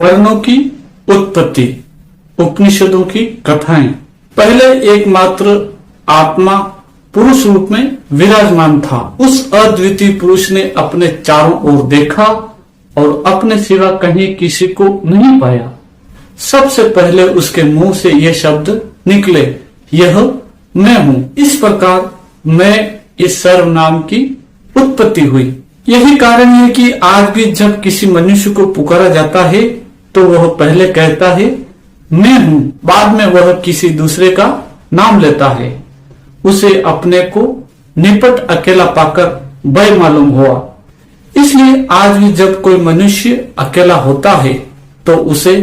वर्णों की उत्पत्ति, उपनिषदों की कथाएं। पहले एकमात्र आत्मा पुरुष रूप में विराजमान था। उस अद्वितीय पुरुष ने अपने चारों ओर देखा और अपने सिवा कहीं किसी को नहीं पाया। सबसे पहले उसके मुंह से ये शब्द निकले, यह मैं हूं। इस प्रकार मैं इस सर्वनाम की उत्पत्ति हुई। यही कारण है कि आज भी जब किसी मनुष्य को पुकारा जाता है तो वह पहले कहता है मैं हूं, बाद में वह किसी दूसरे का नाम लेता है। उसे अपने को निपट अकेला पाकर भय मालूम हुआ। इसलिए आज भी जब कोई मनुष्य अकेला होता है तो उसे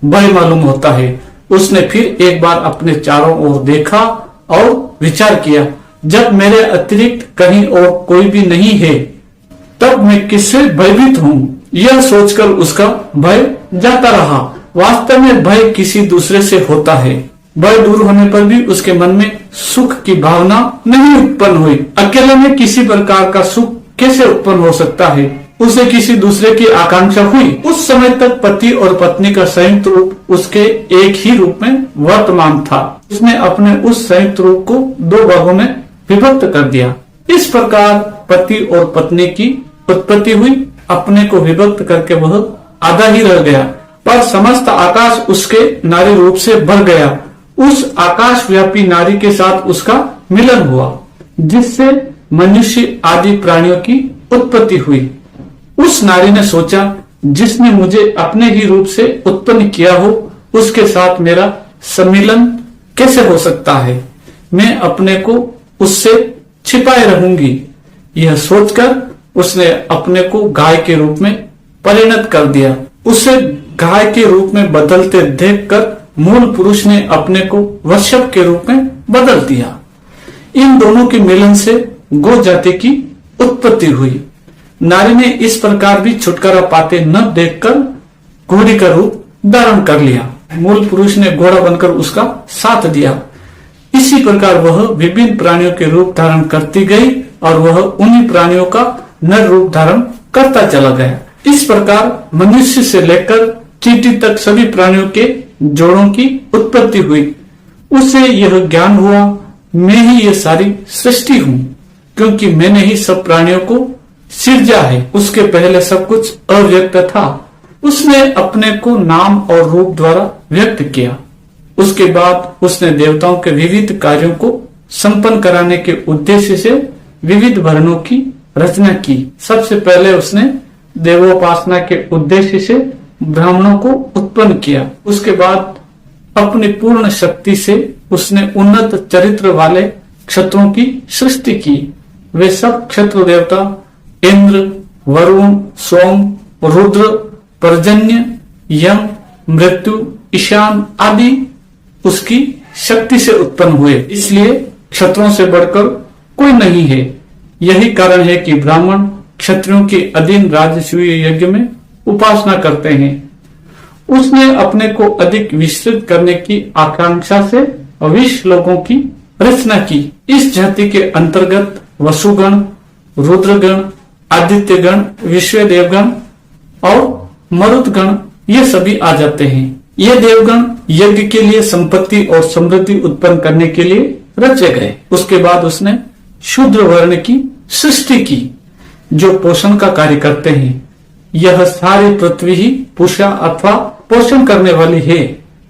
भय मालूम होता है। उसने फिर एक बार अपने चारों ओर देखा और विचार किया, जब मेरे अतिरिक्त कहीं और कोई भी नहीं है तब मैं किससे भयभीत हूँ। यह सोचकर उसका भय जाता रहा। वास्तव में भय किसी दूसरे से होता है। भय दूर होने पर भी उसके मन में सुख की भावना नहीं उत्पन्न हुई। अकेले में किसी प्रकार का सुख कैसे उत्पन्न हो सकता है। उसे किसी दूसरे की आकांक्षा हुई। उस समय तक पति और पत्नी का संयुक्त रूप उसके एक ही रूप में वर्तमान था। उसने अपने उस संयुक्त रूप को दो भागों में विभक्त कर दिया। इस प्रकार पति और पत्नी की उत्पत्ति हुई। अपने को विभक्त करके वह आधा ही रह गया, पर समस्त आकाश उसके नारी रूप से भर गया। उस आकाश व्यापी नारी के साथ उसका मिलन हुआ, जिससे मनुष्य आदि प्राणियों की उत्पत्ति हुई। उस नारी ने सोचा, जिसने मुझे अपने ही रूप से उत्पन्न किया हो उसके साथ मेरा सम्मिलन कैसे हो सकता है। मैं अपने को उससे छिपाए रहूंगी। यह सोचकर उसने अपने को गाय के रूप में परिणत कर दिया। उसे गाय के रूप में बदलते देखकर मूल पुरुष ने अपने को वृषभ के रूप में बदल दिया। इन दोनों के मिलन से गो जाति की उत्पत्ति हुई। नारी ने इस प्रकार भी छुटकारा पाते न देखकर घोड़ी का रूप धारण कर लिया। मूल पुरुष ने घोड़ा बनकर उसका साथ दिया। इसी प्रकार वह विभिन्न प्राणियों के रूप धारण करती गई और वह उन्हीं प्राणियों का नर रूप धारण करता चला गया। इस प्रकार मनुष्य से लेकर चींटी तक सभी प्राणियों के जोड़ों की उत्पत्ति हुई। उसे यह ज्ञान हुआ, मैं ही ये सारी सृष्टि हूँ, क्योंकि मैंने ही सब प्राणियों को सिरजा है। उसके पहले सब कुछ अव्यक्त था। उसने अपने को नाम और रूप द्वारा व्यक्त किया। उसके बाद उसने देवताओं के विविध कार्यों को संपन्न कराने के उद्देश्य से विविध वर्णों की रचना की। सबसे पहले उसने देवोपासना के उद्देश्य से ब्राह्मणों को उत्पन्न किया। उसके बाद अपनी पूर्ण शक्ति से उसने उन्नत चरित्र वाले क्षत्रों की सृष्टि की। वे सब क्षत्र देवता इंद्र, वरुण, सोम, रुद्र, पर्जन्य, यम, मृत्यु, ईशान आदि उसकी शक्ति से उत्पन्न हुए। इसलिए क्षत्रों से बढ़कर कोई नहीं है। यही कारण है कि ब्राह्मण क्षत्रियों के अधीन राजसूय यज्ञ में उपासना करते हैं। उसने अपने को अधिक विस्तृत करने की आकांक्षा से 20 लोगों की रचना की। इस जाति के अंतर्गत वसुगण, रुद्रगण, आदित्यगण, विश्वदेवगण और मरुदगण ये सभी आ जाते हैं। ये देवगण यज्ञ के लिए संपत्ति और समृद्धि उत्पन्न करने के लिए रचे गए। उसके बाद उसने शूद्र वर्ण की सृष्टि की, जो पोषण का कार्य करते हैं। यह सारी पृथ्वी ही पुषा अथवा पोषण करने वाली है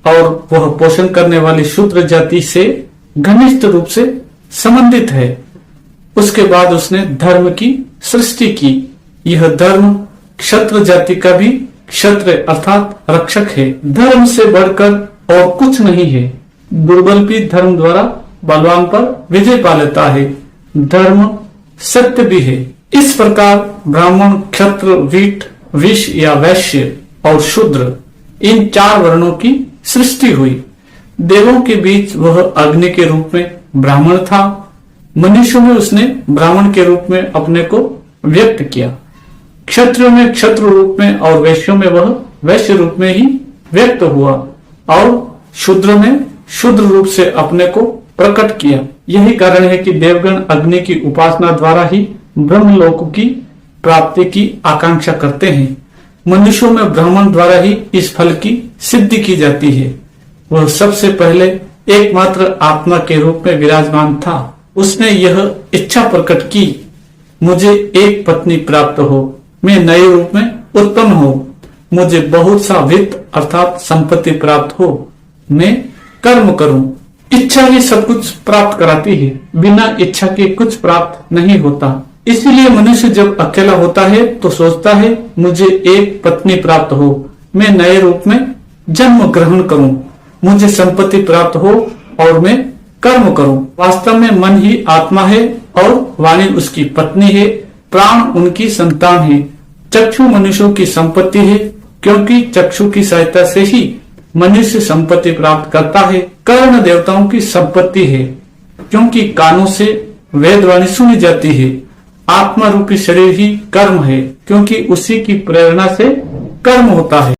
और वह पोषण करने वाली शूद्र जाति से घनिष्ठ रूप से संबंधित है। उसके बाद उसने धर्म की सृष्टि की। यह धर्म क्षत्र जाति का भी क्षत्र अर्थात रक्षक है। धर्म से बढ़कर और कुछ नहीं है। दुर्बल भी धर्म द्वारा बलवान पर विजय पा लेता है। धर्म सत्य भी है। इस प्रकार ब्राह्मण, क्षत्र, वीट, विश्व या वैश्य और शूद्र इन 4 वर्णों की सृष्टि हुई। देवों के बीच वह अग्नि के रूप में ब्राह्मण था। मनुष्यों में उसने ब्राह्मण के रूप में अपने को व्यक्त किया। क्षत्रियों में क्षत्र रूप में और वैश्यों में वह वैश्य रूप में ही व्यक्त हुआ और शूद्र में शूद्र रूप से अपने को प्रकट किया। यही कारण है कि देवगण अग्नि की उपासना द्वारा ही ब्रह्मलोक की प्राप्ति की आकांक्षा करते हैं। मनुष्यों में ब्राह्मण द्वारा ही इस फल की सिद्धि की जाती है। वह सबसे पहले एकमात्र आत्मा के रूप में विराजमान था। उसने यह इच्छा प्रकट की, मुझे एक पत्नी प्राप्त हो, मैं नए रूप में उत्पन्न हो, मुझे बहुत सा वित्त अर्थात संपत्ति प्राप्त हो, मैं कर्म करूं। इच्छा ही सब कुछ प्राप्त कराती है, बिना इच्छा के कुछ प्राप्त नहीं होता। इसीलिए मनुष्य जब अकेला होता है तो सोचता है मुझे एक पत्नी प्राप्त हो, मैं नए रूप में जन्म ग्रहण करूं, मुझे संपत्ति प्राप्त हो और मैं कर्म करूं। वास्तव में मन ही आत्मा है और वाणी उसकी पत्नी है, प्राण उनकी संतान है। चक्षु मनुष्यों की संपत्ति है, क्योंकि चक्षु की सहायता से ही मनुष्य संपत्ति प्राप्त करता है। कर्ण देवताओं की संपत्ति है, क्योंकि कानों से वेदवाणी सुनी जाती है। आत्मा रूपी शरीर ही कर्म है, क्योंकि उसी की प्रेरणा से कर्म होता है।